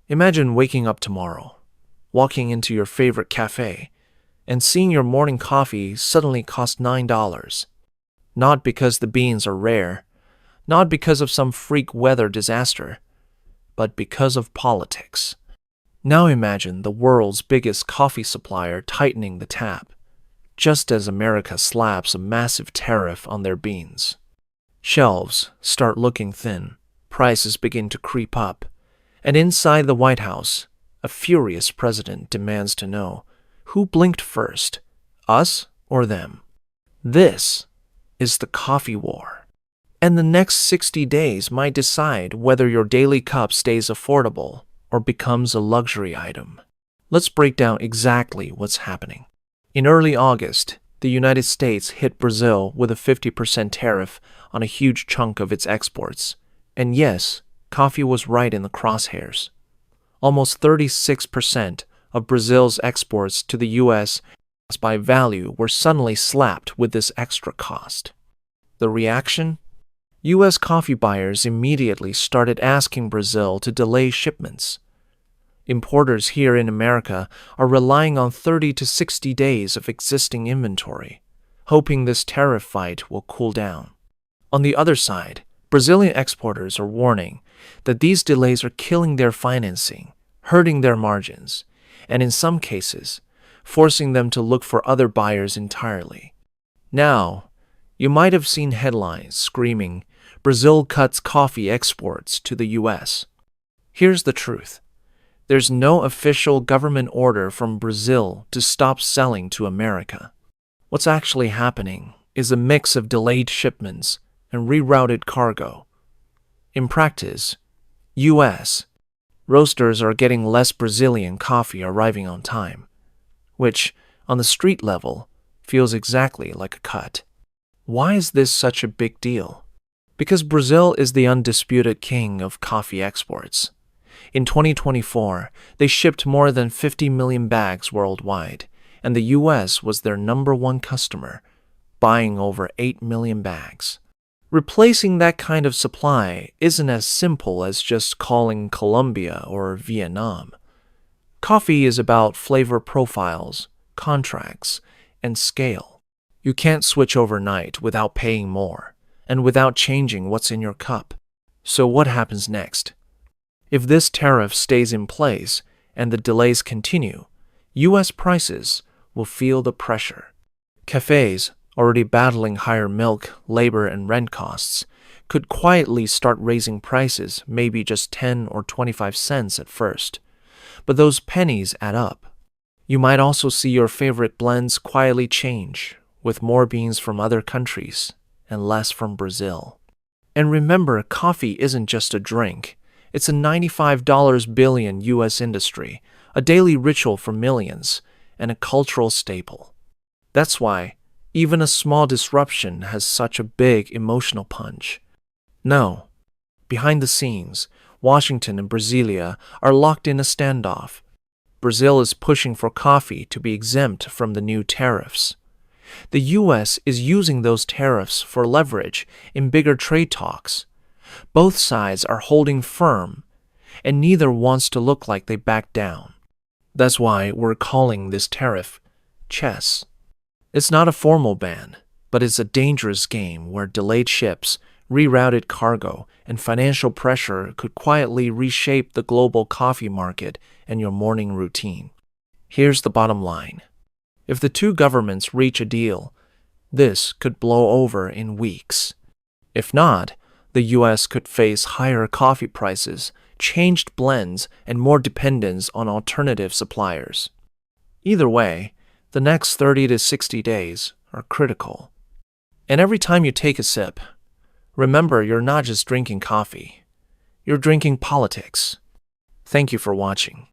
Imagine waking up tomorrow, walking into your favorite cafe, and seeing your morning coffee suddenly cost $9. Not because the beans are rare, not because of some freak weather disaster, but because of politics. Now imagine the world's biggest coffee supplier tightening the tap, just as America slaps a massive tariff on their beans. Shelves start looking thin, prices begin to creep up, and inside the White House, a furious president demands to know who blinked first, us or them. This is the coffee war. And the next 60 days might decide whether your daily cup stays affordable or becomes a luxury item. Let's break down exactly what's happening. In early August, the United States hit Brazil with a 50% tariff on a huge chunk of its exports. And yes, coffee was right in the crosshairs. Almost 36% of Brazil's exports to the U.S. by value were suddenly slapped with this extra cost. The reaction? U.S. coffee buyers immediately started asking Brazil to delay shipments. Importers here in America are relying on 30 to 60 days of existing inventory, hoping this tariff fight will cool down. On the other side, Brazilian exporters are warning that these delays are killing their financing, hurting their margins, and in some cases, forcing them to look for other buyers entirely. Now, you might have seen headlines screaming, "Brazil cuts coffee exports to the U.S." Here's the truth. There's no official government order from Brazil to stop selling to America. What's actually happening is a mix of delayed shipments and rerouted cargo. In practice, U.S. roasters are getting less Brazilian coffee arriving on time, which, on the street level, feels exactly like a cut. Why is this such a big deal? Because Brazil is the undisputed king of coffee exports. In 2024, they shipped more than 50 million bags worldwide, and the U.S. was their #1 customer, buying over 8 million bags. Replacing that kind of supply isn't as simple as just calling Colombia or Vietnam. Coffee is about flavor profiles, contracts, and scale. You can't switch overnight without paying more, and without changing what's in your cup. So what happens next? If this tariff stays in place and the delays continue, U.S. prices will feel the pressure. Cafés, already battling higher milk, labor, and rent costs, could quietly start raising prices, maybe just 10 or 25 cents at first. But those pennies add up. You might also see your favorite blends quietly change, with more beans from other countries and less from Brazil. And remember, coffee isn't just a drink. It's a $95 billion U.S. industry, a daily ritual for millions, and a cultural staple. That's why even a small disruption has such a big emotional punch. No, behind the scenes, Washington and Brasília are locked in a standoff. Brazil is pushing for coffee to be exempt from the new tariffs. The U.S. is using those tariffs for leverage in bigger trade talks. Both sides are holding firm, and neither wants to look like they back down. That's why we're calling this tariff chess. It's not a formal ban, but it's a dangerous game where delayed ships, rerouted cargo, and financial pressure could quietly reshape the global coffee market and your morning routine. Here's the bottom line. If the two governments reach a deal, this could blow over in weeks. If not, the U.S. could face higher coffee prices, changed blends, and more dependence on alternative suppliers. Either way, the next 30 to 60 days are critical. And every time you take a sip, remember you're not just drinking coffee. You're drinking politics. Thank you for watching.